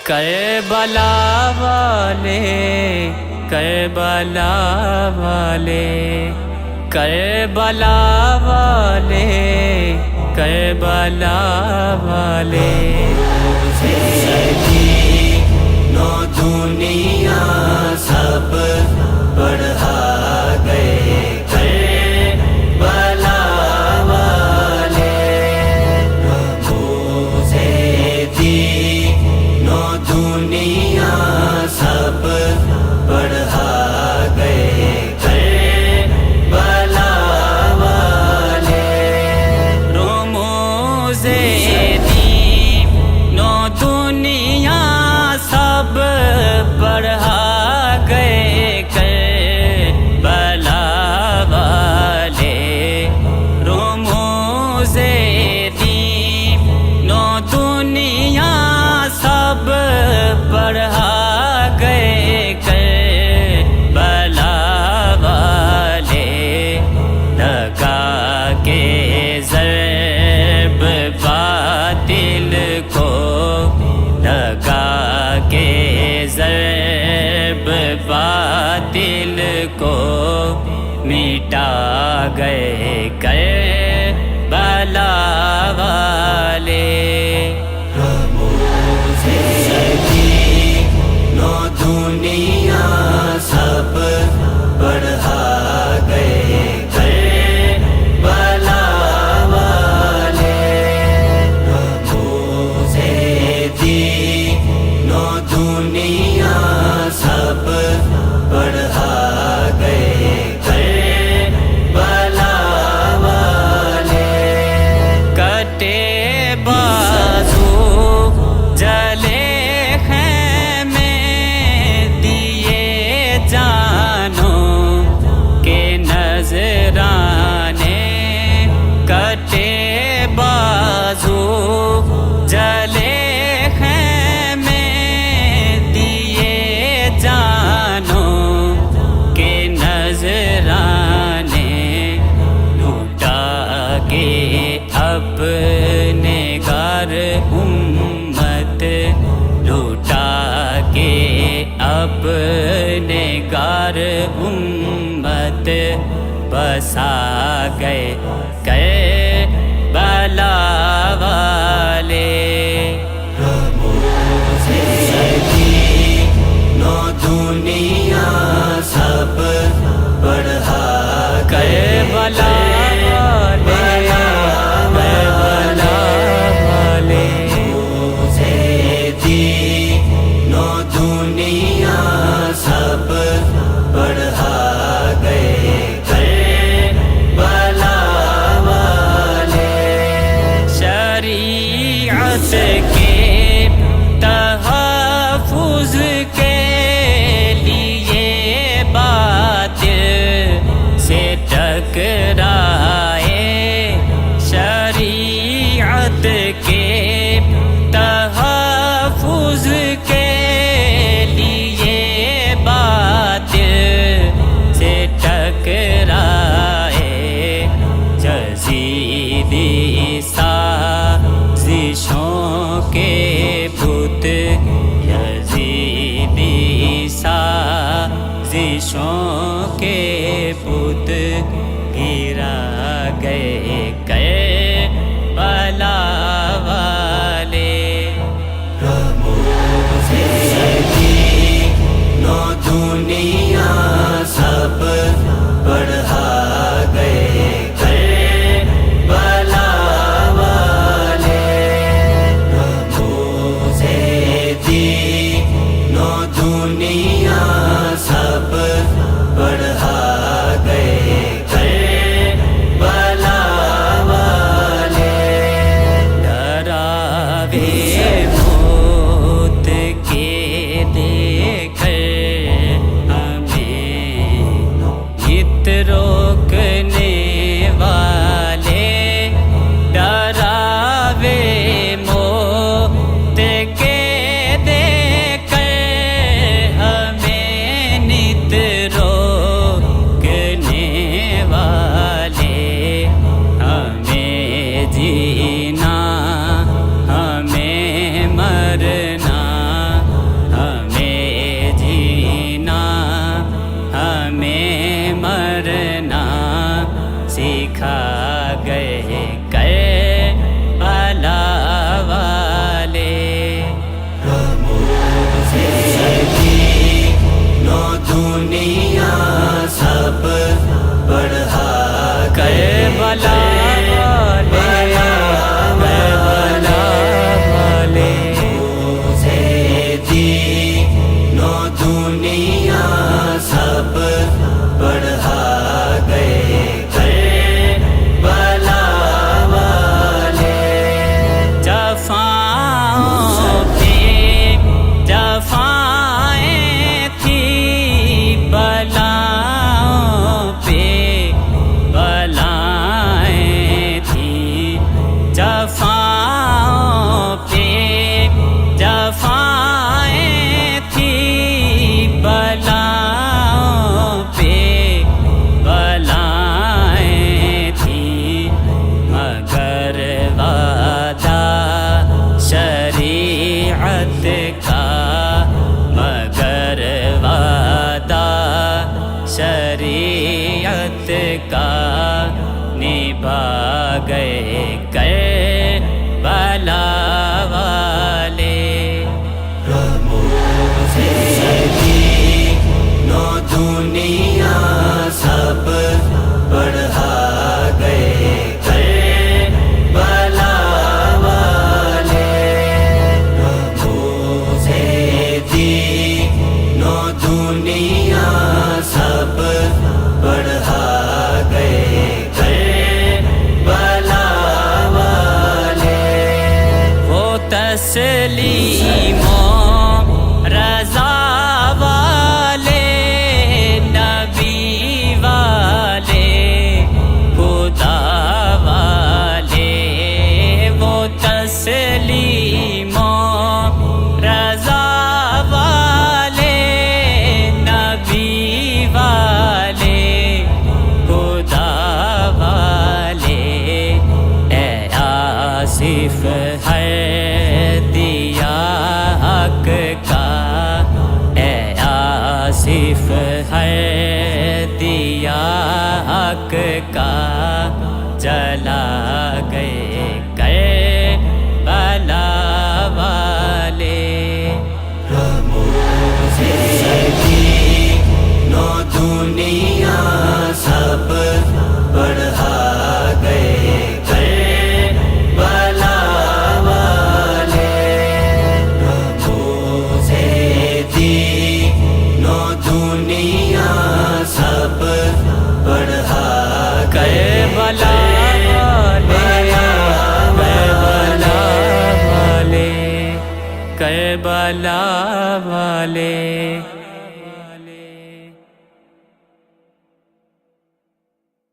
کربلا والے کربلا والے کربلا والے کربلا والے سجی نو دنیا سب بڑھا گئے کربلا والے روزے دی نو دنیا سب بڑھا گئے کربلا والے رموز دین نو دنیا سب بڑھا گئے کربلا والے رموز دین نو دنیا سب بڑھا گئے کربلا والے لگا کے ضرب باطل کو لگا کے ضرب باطل کو مٹا گئے کربلا والے سجی نو دنیا سب بڑھا گئے کربلا والے روزے دی نو دنیا سب بڑھا گئے کربلا والے کٹے بازو جلے خیمے دیے جانو کے نذرانے کٹے بازو جلے خیمے دیے جانو کے نذرانے لوٹا کے اپنے گھر امت لوٹا کے اپنے گھر امت بسا گئے کربلا والے سجی نو دنیا سب بڑھا کربلا والے کربلا والے روزے دی نو دنیا سب بڑھا گئے کربلا والے شریعت کے تحفظ کے لیے باطل سے ٹکرائے شریعت کے تحفظ کے لیے باطل سے ٹکرائے جزیدی سازشوں کے بت یزیدی سازشوں کے بت گرا گئے کربلا والے سجی نو دنیا سب بڑھا گئے کربلا والے روزے دی نو دنیا سب بڑھا گئے کربلا والے ڈراوے موت کے دے کر ہمیں نت روکنے والے ڈراوے موت کے دے کر ہمیں نت روکنے والے ہمیں جینا ہمیں تسلیم و رضا والے نبی والے خدا والے وہ تسلیم و رضا والے نبی والے خدا والے اے آصف ہے دیا حق کا اے آصف ہے دیا حق کا جلا گئے کربلا والے نو دنیا سب بڑھا گئے کربلا والے روزے دی نو دنیا سب بڑھا کربلا والے کربلا والے